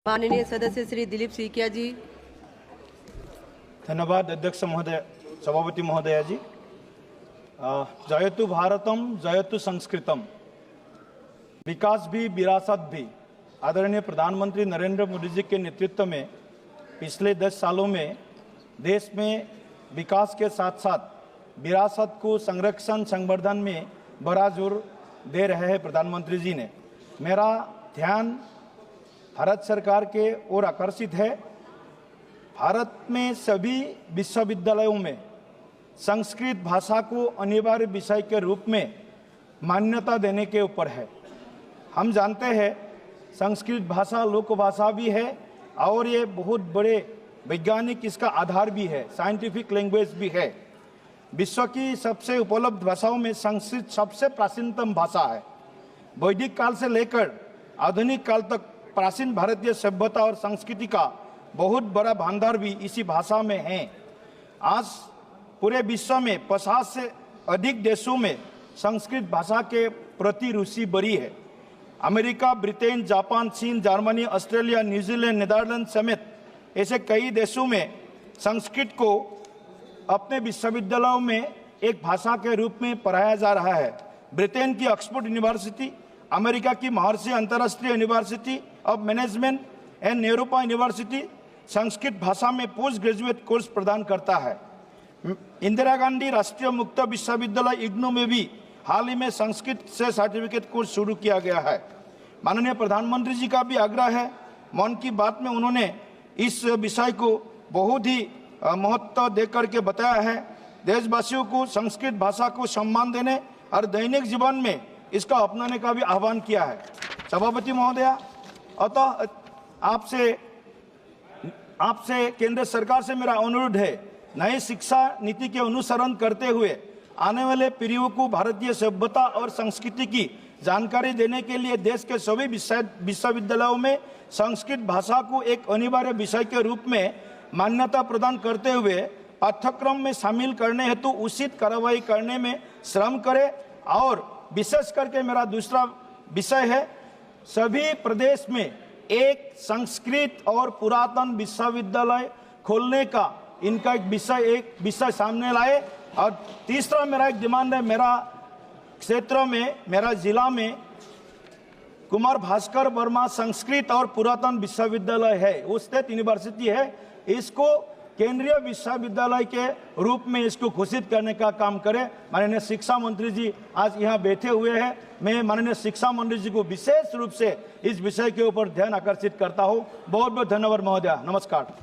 माननीय सदस्य श्री दिलीप सीकिया जी। धन्यवाद अध्यक्ष महोदय, सभापति महोदय जी। जयतु भारतम जयतु संस्कृतम, विकास भी विरासत भी। आदरणीय प्रधानमंत्री नरेंद्र मोदी जी के नेतृत्व में पिछले 10 सालों में देश में विकास के साथ साथ विरासत को संरक्षण संवर्धन में बड़ा जोर दे रहे हैं प्रधानमंत्री जी ने। मेरा ध्यान भारत सरकार के ओर आकर्षित है। भारत में सभी विश्वविद्यालयों में संस्कृत भाषा को अनिवार्य विषय के रूप में मान्यता देने के ऊपर है। हम जानते हैं संस्कृत भाषा लोकभाषा भी है और ये बहुत बड़े वैज्ञानिक इसका आधार भी है, साइंटिफिक लैंग्वेज भी है। विश्व की सबसे उपलब्ध भाषाओं में संस्कृत सबसे प्राचीनतम भाषा है। वैदिक काल से लेकर आधुनिक काल तक प्राचीन भारतीय सभ्यता और संस्कृति का बहुत बड़ा भंडार भी इसी भाषा में है। आज पूरे विश्व में 50 से अधिक देशों में संस्कृत भाषा के प्रति रुचि बढ़ी है। अमेरिका, ब्रिटेन, जापान, चीन, जर्मनी, ऑस्ट्रेलिया, न्यूजीलैंड, नीदरलैंड समेत ऐसे कई देशों में संस्कृत को अपने विश्वविद्यालयों में एक भाषा के रूप में पढ़ाया जा रहा है। ब्रिटेन की ऑक्सफोर्ड यूनिवर्सिटी, अमेरिका की महर्षि अंतर्राष्ट्रीय university of management and Europa university Sanskrit भाषा में पोस्ट ग्रेजुएट कोर्स प्रदान करता है। इंदिरा गांधी राष्ट्रीय मुक्त विश्वविद्यालय इग्नू में भी हाल ही में संस्कृत से सर्टिफिकेट कोर्स शुरू किया गया है। माननीय प्रधानमंत्री जी का भी आग्रह है, मन की बात में उन्होंने इस विषय को बहुत ही महत्व देकर के बताया है। देशवासियों को संस्कृत भाषा को सम्मान देने और दैनिक जीवन में इसका अपनाने का भी आह्वान किया है। सभापति महोदया, अतः आपसे केंद्र सरकार से मेरा अनुरोध है, नई शिक्षा नीति के अनुसरण करते हुए आने वाले पीढ़ियों को भारतीय सभ्यता और संस्कृति की जानकारी देने के लिए देश के सभी विश्वविद्यालयों में संस्कृत भाषा को एक अनिवार्य विषय के रूप में मान्यता प्रदान करते हुए पाठ्यक्रम में शामिल करने हेतु उचित कार्रवाई करने में श्रम करें। और विशेष करके मेरा दूसरा विषय है, सभी प्रदेश में एक संस्कृत और पुरातन विश्वविद्यालय खोलने का इनका एक विषय सामने लाए। और तीसरा मेरा एक डिमांड है, मेरा क्षेत्र में, मेरा जिला में कुमार भास्कर वर्मा संस्कृत और पुरातन विश्वविद्यालय है, वो स्टेट यूनिवर्सिटी है। इसको केंद्रीय विश्वविद्यालय के रूप में इसको घोषित करने का काम करें। माननीय शिक्षा मंत्री जी आज यहाँ बैठे हुए हैं। मैं माननीय शिक्षा मंत्री जी को विशेष रूप से इस विषय के ऊपर ध्यान आकर्षित करता हूँ। बहुत बहुत धन्यवाद महोदय। नमस्कार।